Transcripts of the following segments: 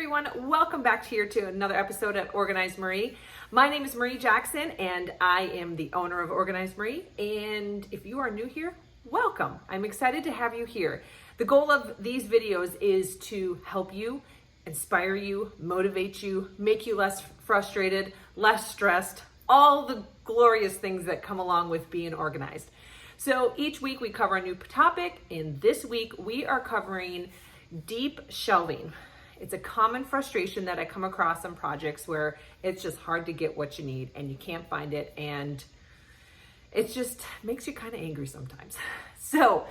everyone. Welcome back here to another episode of Organized Marie. My name is Marie Jackson and I am the owner of Organized Marie. And if you are new here, welcome. I'm excited to have you here. The goal of these videos is to help you, inspire you, motivate you, make you less frustrated, less stressed, all the glorious things that come along with being organized. So each week we cover a new topic, and this week we are covering deep shelving. It's a common frustration that I come across on projects where it's just hard to get what you need and you can't find it, and it just makes you kind of angry sometimes. So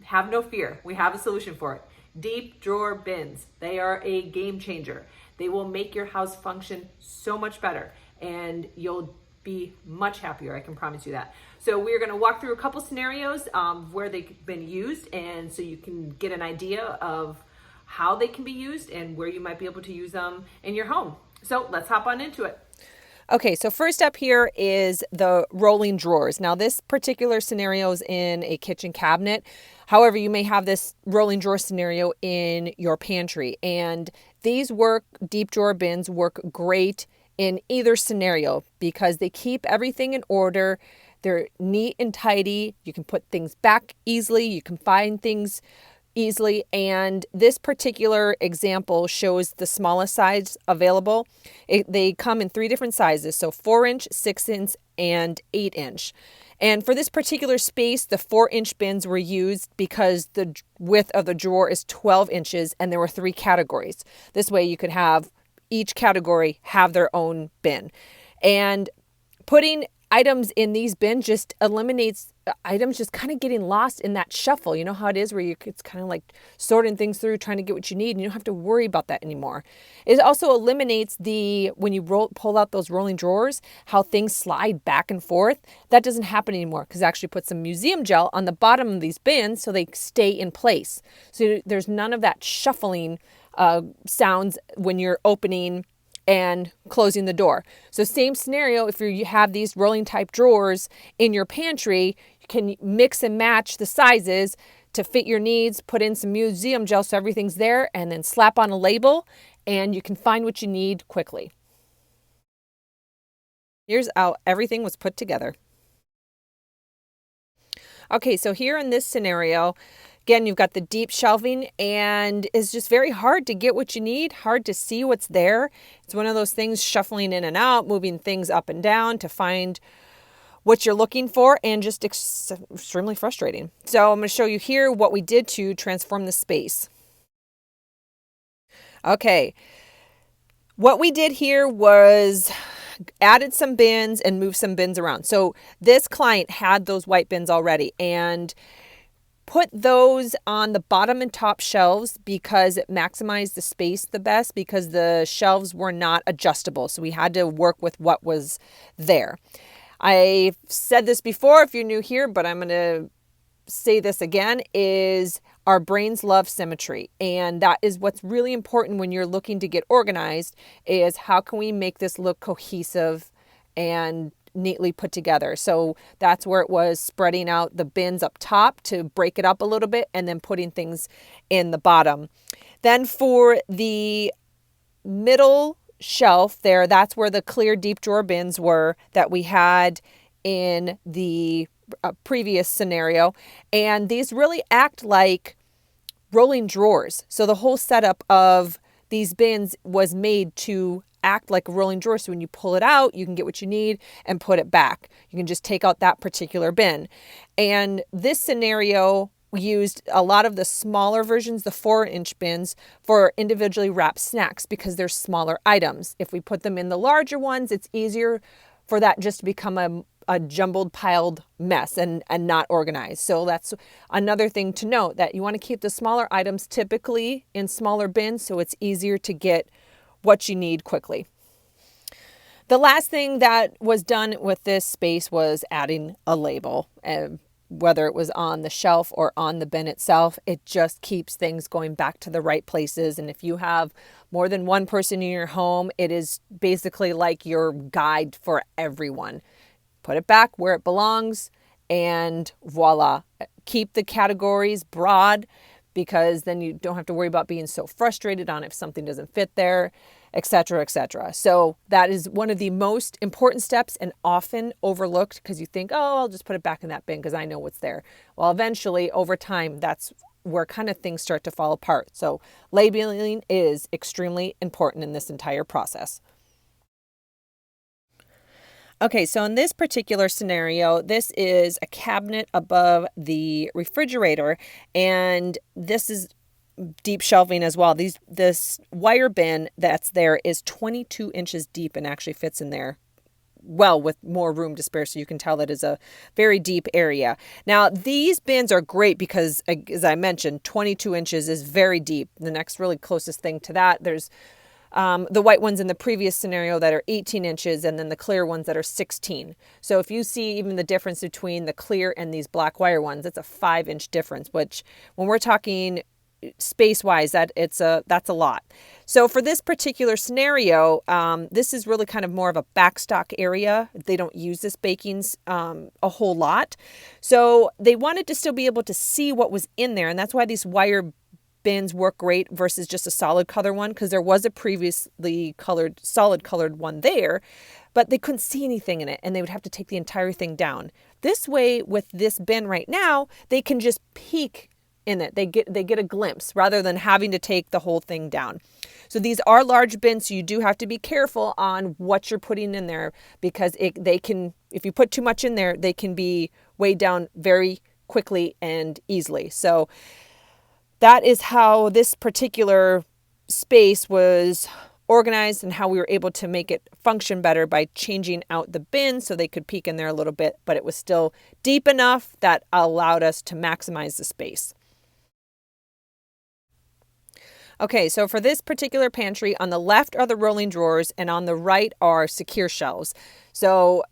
have no fear, we have a solution for it. Deep drawer bins, they are a game changer. They will make your house function so much better and you'll be much happier, I can promise you that. So we're going to walk through a couple scenarios where they've been used, and so you can get an idea of how they can be used and where you might be able to use them in your home. So let's hop on into it. Okay, so first up here is the rolling drawers. Now this particular scenario is in a kitchen cabinet. However, you may have this rolling drawer scenario in your pantry, and these deep drawer bins work great in either scenario because they keep everything in order. They're neat and tidy. You can put things back easily. You can find things easily. And this particular example shows the smallest size available. They come in 3 different sizes. So 4-inch, 6-inch, and 8-inch. And for this particular space, the 4-inch bins were used because the width of the drawer is 12 inches and there were 3 categories. This way you could have each category have their own bin. And putting items in these bins just eliminates items just kind of getting lost in that shuffle. You know how it is where it's kind of like sorting things through, trying to get what you need, and you don't have to worry about that anymore. It also eliminates when you pull out those rolling drawers, how things slide back and forth. That doesn't happen anymore because it actually puts some museum gel on the bottom of these bins so they stay in place. So there's none of that shuffling sounds when you're opening and closing the door. So same scenario, if you have these rolling type drawers in your pantry, you can mix and match the sizes to fit your needs, put in some museum gel so everything's there, and then slap on a label and you can find what you need quickly. Here's how everything was put together. Okay, so here in this scenario, again, you've got the deep shelving, and it's just very hard to get what you need, hard to see what's there. It's one of those things, shuffling in and out, moving things up and down to find what you're looking for, and just extremely frustrating. So I'm going to show you here what we did to transform the space. Okay, what we did here was added some bins and moved some bins around. So this client had those white bins already and put those on the bottom and top shelves because it maximized the space the best, because the shelves were not adjustable. So we had to work with what was there. I've said this before if you're new here, but I'm going to say this again, is our brains love symmetry. And that is what's really important when you're looking to get organized, is how can we make this look cohesive and neatly put together. So that's where it was spreading out the bins up top to break it up a little bit and then putting things in the bottom. Then for the middle shelf there, that's where the clear deep drawer bins were that we had in the previous scenario. And these really act like rolling drawers. So the whole setup of these bins was made to act like a rolling drawer. So when you pull it out, you can get what you need and put it back. You can just take out that particular bin. And this scenario used a lot of the smaller versions, the 4-inch bins, for individually wrapped snacks because they're smaller items. If we put them in the larger ones, it's easier for that just to become a jumbled, piled mess and not organized. So that's another thing to note, that you want to keep the smaller items typically in smaller bins so it's easier to get what you need quickly. The last thing that was done with this space was adding a label. Whether it was on the shelf or on the bin itself, it just keeps things going back to the right places. And if you have more than one person in your home, it is basically like your guide for everyone. Put it back where it belongs and voila. Keep the categories broad, because then you don't have to worry about being so frustrated on if something doesn't fit there, etc., etc. So that is one of the most important steps and often overlooked because you think, oh, I'll just put it back in that bin because I know what's there. Well, eventually, over time, that's where kind of things start to fall apart. So labeling is extremely important in this entire process. Okay, so in this particular scenario, this is a cabinet above the refrigerator, and this is deep shelving as well. This wire bin that's there is 22 inches deep and actually fits in there well with more room to spare, so you can tell that is a very deep area. Now, these bins are great because, as I mentioned, 22 inches is very deep. The next really closest thing to that, there's the white ones in the previous scenario that are 18 inches and then the clear ones that are 16. So if you see even the difference between the clear and these black wire ones, that's a 5-inch difference, which when we're talking space-wise, that's a lot. So for this particular scenario, this is really kind of more of a backstock area. They don't use this bakings a whole lot. So they wanted to still be able to see what was in there, and that's why these wire bins work great versus just a solid color one, because there was a previously solid colored one there, but they couldn't see anything in it and they would have to take the entire thing down. This way, with this bin right now, they can just peek in it. They get a glimpse rather than having to take the whole thing down. So these are large bins, so you do have to be careful on what you're putting in there, because if you put too much in there, they can be weighed down very quickly and easily. So that is how this particular space was organized and how we were able to make it function better by changing out the bin so they could peek in there a little bit, but it was still deep enough that allowed us to maximize the space. Okay, so for this particular pantry, on the left are the rolling drawers and on the right are secure shelves. So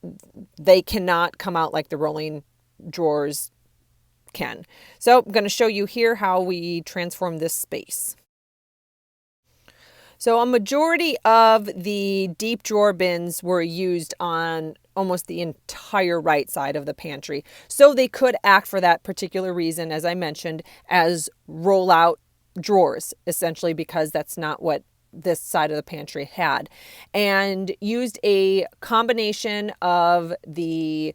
they cannot come out like the rolling drawers can. So I'm going to show you here how we transform this space. So a majority of the deep drawer bins were used on almost the entire right side of the pantry. So they could act for that particular reason, as I mentioned, as roll-out drawers, essentially, because that's not what this side of the pantry had. And used a combination of the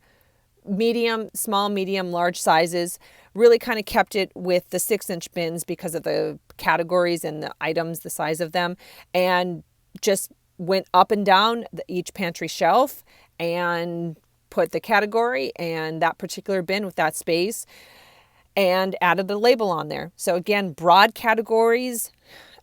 small, medium, large sizes, really kind of kept it with the 6-inch bins because of the categories and the items, the size of them, and just went up and down each pantry shelf and put the category and that particular bin with that space and added the label on there. So again, broad categories,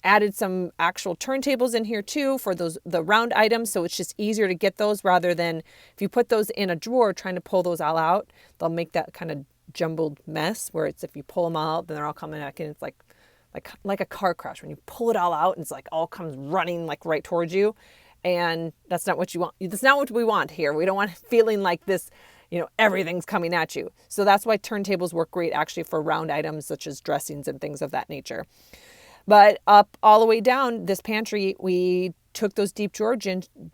added some actual turntables in here too for the round items, so it's just easier to get those rather than if you put those in a drawer trying to pull those all out, they'll make that kind of jumbled mess where it's if you pull them all out, then they're all coming back in. It's like a car crash when you pull it all out and it's like all comes running like right towards you, and that's not what you want. That's not what we want here. We don't want feeling like this, everything's coming at you. So that's why turntables work great actually for round items such as dressings and things of that nature. But up all the way down this pantry, we took those deep drawer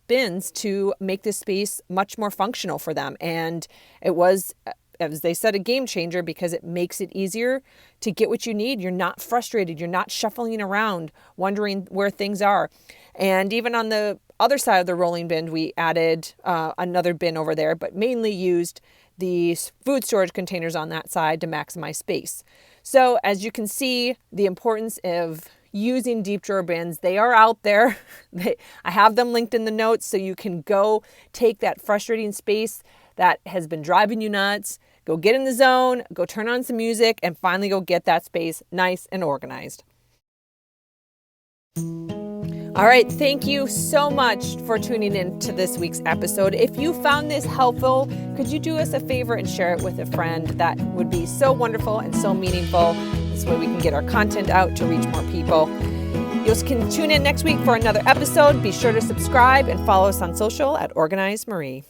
bins to make this space much more functional for them. And it was, as they said, a game changer because it makes it easier to get what you need. You're not frustrated. You're not shuffling around, wondering where things are. And even on the other side of the rolling bin, we added another bin over there, but mainly used the food storage containers on that side to maximize space. So as you can see, the importance of using deep drawer bins, they are out there. I have them linked in the notes so you can go take that frustrating space that has been driving you nuts, go get in the zone, go turn on some music, and finally go get that space nice and organized. All right, thank you so much for tuning in to this week's episode. If you found this helpful, could you do us a favor and share it with a friend? That would be so wonderful and so meaningful. This way we can get our content out to reach more people. You can tune in next week for another episode. Be sure to subscribe and follow us on social at Organize Marie.